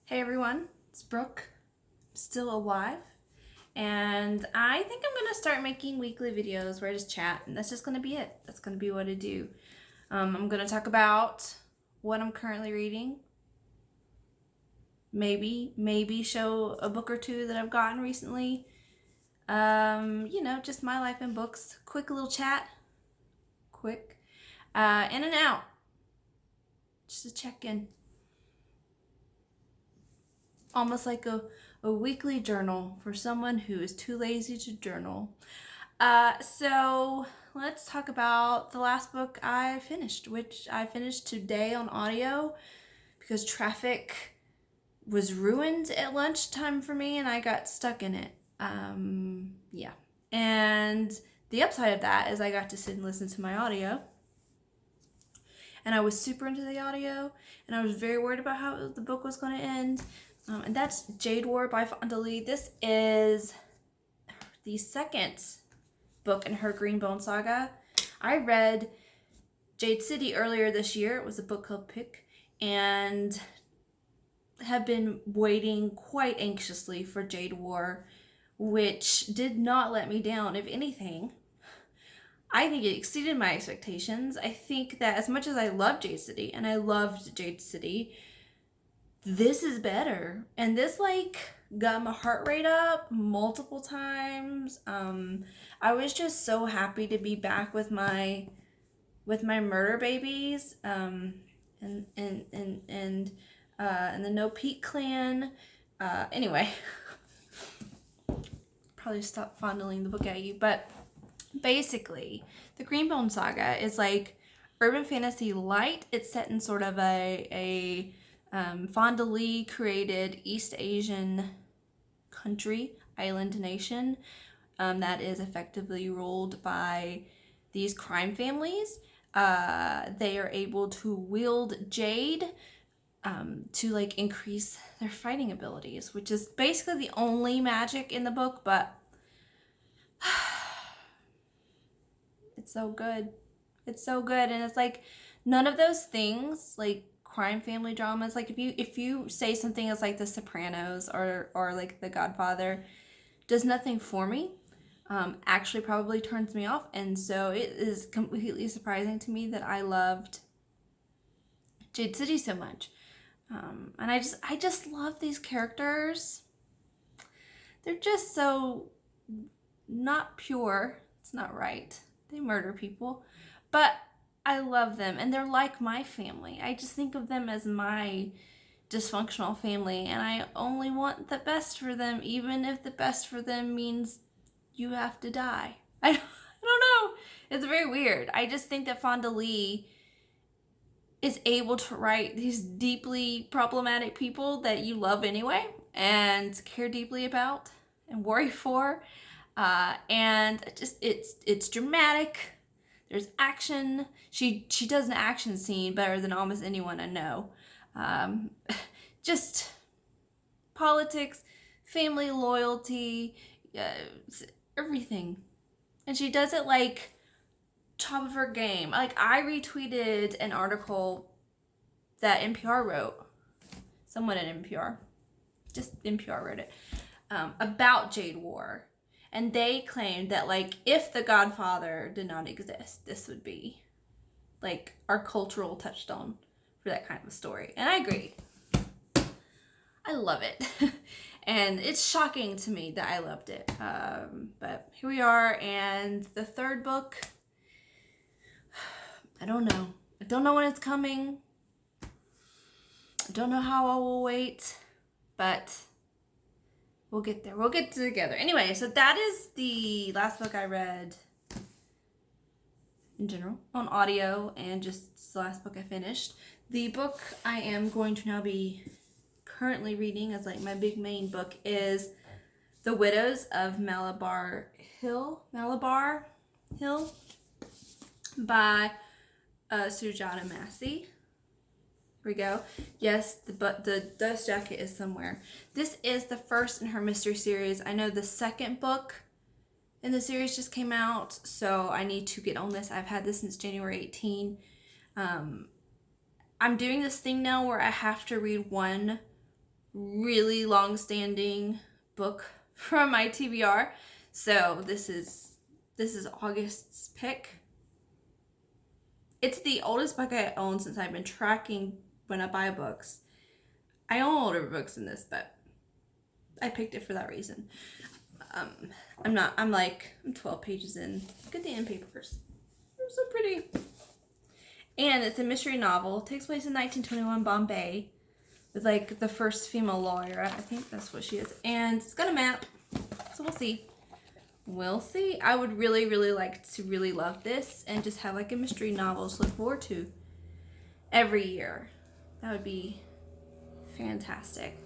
Hey everyone, it's Brooke. I'm still alive, and I think I'm gonna start making weekly videos where I just chat, and that's just gonna be it. That's gonna be what I do. I'm gonna talk about what I'm currently reading. Maybe show a book or two that I've gotten recently. Just my life and books. Quick little chat. Quick. In and out. Just a check in. Almost like a weekly journal for someone who is too lazy to journal. So let's talk about the last book I finished, which I finished today on audio because traffic was ruined at lunchtime for me and I got stuck in it. Yeah. And the upside of that is I got to sit and listen to my audio. And I was super into the audio, and I was very worried about how the book was going to end. And that's Jade War by Fonda Lee. This is the second book in her Greenbone saga. I read Jade City earlier this year. It was a book club pick, and have been waiting quite anxiously for Jade War, which did not let me down. If anything, I think it exceeded my expectations. I think that as much as I love Jade City, and I loved Jade City, this is better. And this got my heart rate up multiple times. I was just so happy to be back with my murder babies. And the No Peak clan. Anyway, probably stop fondling the book at you, but basically, the Greenbone saga is like urban fantasy light. It's set in sort of a Fonda Lee created East Asian country, island nation, that is effectively ruled by these crime families. They are able to wield jade to increase their fighting abilities, which is basically the only magic in the book, but it's so good. It's so good. And it's like none of those things, like crime family dramas, like if you say something as like The Sopranos or like The Godfather, does nothing for me. Actually probably turns me off. And so it is completely surprising to me that I loved Jade City so much. And I just love these characters. They're just so not pure. It's not right. They murder people, but I love them, and they're like my family. I just think of them as my dysfunctional family, and I only want the best for them, even if the best for them means you have to die. I don't know. It's very weird. I just think that Fonda Lee is able to write these deeply problematic people that you love anyway and care deeply about and worry for. And just it's dramatic. There's action. She does an action scene better than almost anyone I know. Just politics, family loyalty, everything, and she does it like top of her game. Like I retweeted an article that NPR wrote. Someone at NPR, just NPR wrote it, about Jade War. And they claimed that, if The Godfather did not exist, this would be, our cultural touchstone for that kind of a story. And I agree. I love it. And it's shocking to me that I loved it. But here we are. And the third book, I don't know. I don't know when it's coming. I don't know how I will wait. But we'll get there. We'll get together. Anyway, so that is the last book I read in general on audio, and just the last book I finished. The book I am going to now be currently reading as my big main book is The Widows of Malabar Hill by Sujata Massey. Here we go. Yes, the dust jacket is somewhere. This is the first in her mystery series. I know the second book in the series just came out, so I need to get on this. I've had this since January 18. I'm doing this thing now where I have to read one really long-standing book from my TBR. So this is August's pick. It's the oldest book I own since I've been tracking when I buy books. I own older books than this, but I picked it for that reason. I'm 12 pages in. Look at the end papers. They're so pretty. And it's a mystery novel. It takes place in 1921 Bombay with like the first female lawyer. I think that's what she is. And it's got a map. So we'll see. We'll see. I would really, really like to really love this and just have like a mystery novel to look forward to every year. That would be fantastic.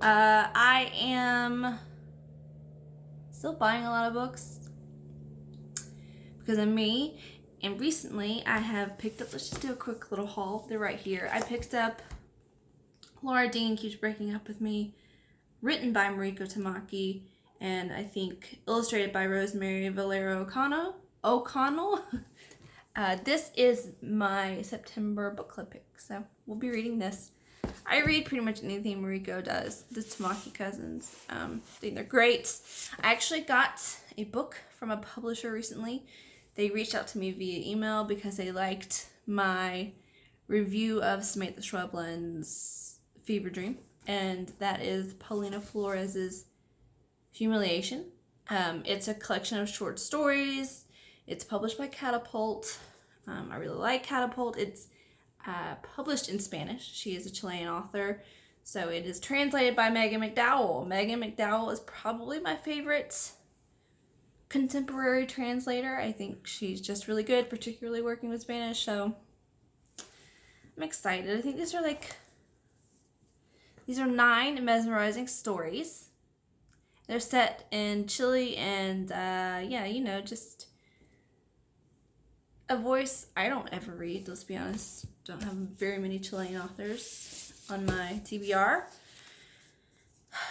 I am still buying a lot of books because of me. And recently I have picked up, let's just do a quick little haul. They're right here. I picked up Laura Dean Keeps Breaking Up With Me, written by Mariko Tamaki, and I think illustrated by Rosemary Valero O'Connell. This is my September book club pick, so we'll be reading this. I read pretty much anything Mariko does. The Tamaki cousins, I think they're great. I actually got a book from a publisher recently. They reached out to me via email because they liked my review of Samantha Schweblin's Fever Dream, and that is Paulina Flores's Humiliation. It's a collection of short stories. It's published by Catapult. I really like Catapult. It's published in Spanish. She is a Chilean author, so it is translated by Megan McDowell. Megan McDowell is probably my favorite contemporary translator. I think she's just really good, particularly working with Spanish, so I'm excited. I think these are 9 mesmerizing stories. They're set in Chile and just a voice I don't ever read, let's be honest. Don't have very many Chilean authors on my TBR.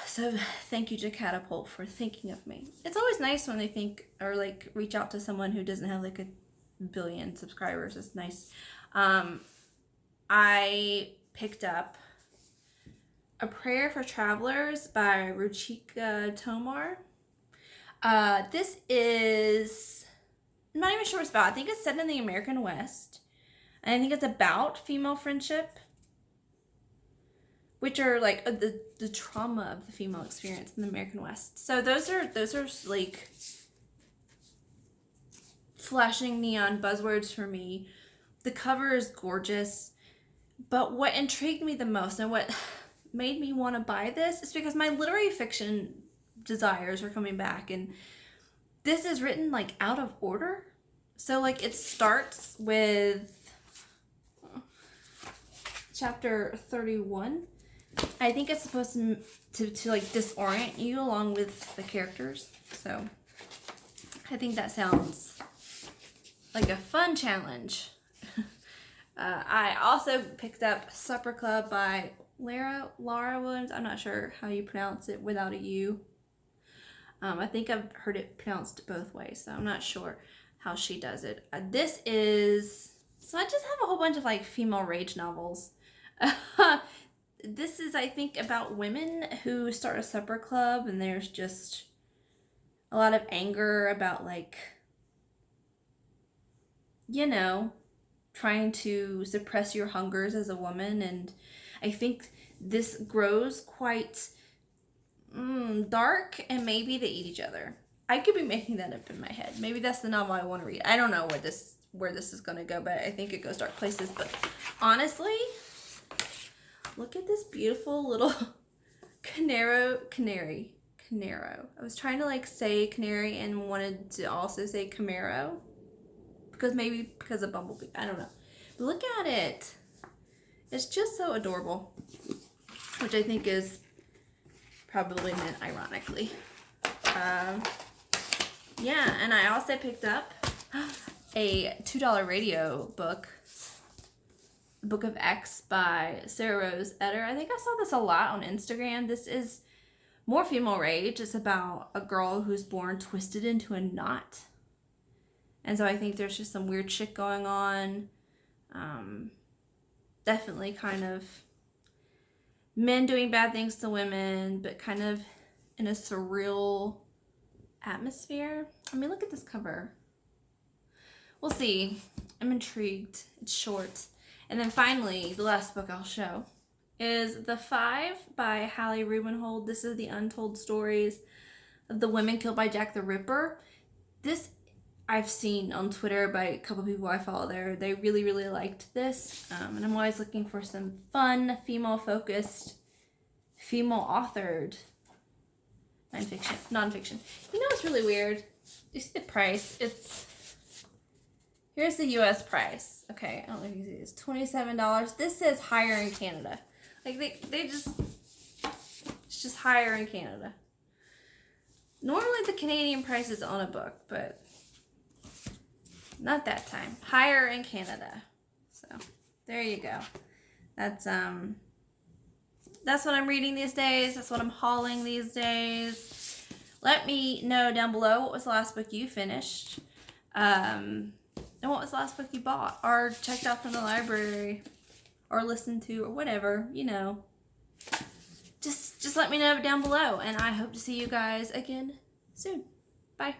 So thank you to Catapult for thinking of me. It's always nice when they think or like reach out to someone who doesn't have like a billion subscribers. It's nice. I picked up A Prayer for Travelers by Ruchika Tomar. This is, I'm not even sure what it's about. I think it's set in the American West. And I think it's about female friendship, which are like the trauma of the female experience in the American West. So those are like flashing neon buzzwords for me. The cover is gorgeous, but what intrigued me the most and what made me want to buy this is because my literary fiction desires are coming back, and this is written like out of order. So like it starts with chapter 31. I think it's supposed to like disorient you along with the characters. So I think that sounds like a fun challenge. I also picked up Supper Club by Laura Williams. I'm not sure how you pronounce it without a U. I think I've heard it pronounced both ways, so I'm not sure how she does it. This is, so I just have a whole bunch of like female rage novels. This is, I think, about women who start a supper club, and there's just a lot of anger about like, trying to suppress your hungers as a woman. And I think this grows quite dark, and maybe they eat each other. I could be making that up in my head. Maybe that's the novel I want to read. I don't know where this is going to go, but I think it goes dark places. But honestly, look at this beautiful little canary. I was trying to like say canary and wanted to also say Camaro. Because of Bumblebee. I don't know. But look at it. It's just so adorable. Which I think is probably meant ironically. Yeah, and I also picked up a $2 radio book. Book of X by Sarah Rose Etter. I think I saw this a lot on Instagram. This is more female rage. It's about a girl who's born twisted into a knot. And so I think there's just some weird shit going on. Definitely kind of men doing bad things to women, but kind of in a surreal atmosphere. I mean, look at this cover. We'll see. I'm intrigued. It's short. And then finally, the last book I'll show is The Five by Hallie Rubenhold. This is the untold stories of the women killed by Jack the Ripper. This I've seen on Twitter by a couple people I follow there. They really, really liked this. And I'm always looking for some fun, female-focused, female-authored nonfiction. You know what's really weird? You see the price? Here's the U.S. price. Okay, I don't know if you can see this. $27. This says higher in Canada. Like, it's just higher in Canada. Normally the Canadian price is on a book, but not that time. Higher in Canada. So, there you go. That's what I'm reading these days. That's what I'm hauling these days. Let me know down below what was the last book you finished. And what was the last book you bought or checked out from the library or listened to or whatever, you know. Just let me know down below, and I hope to see you guys again soon. Bye.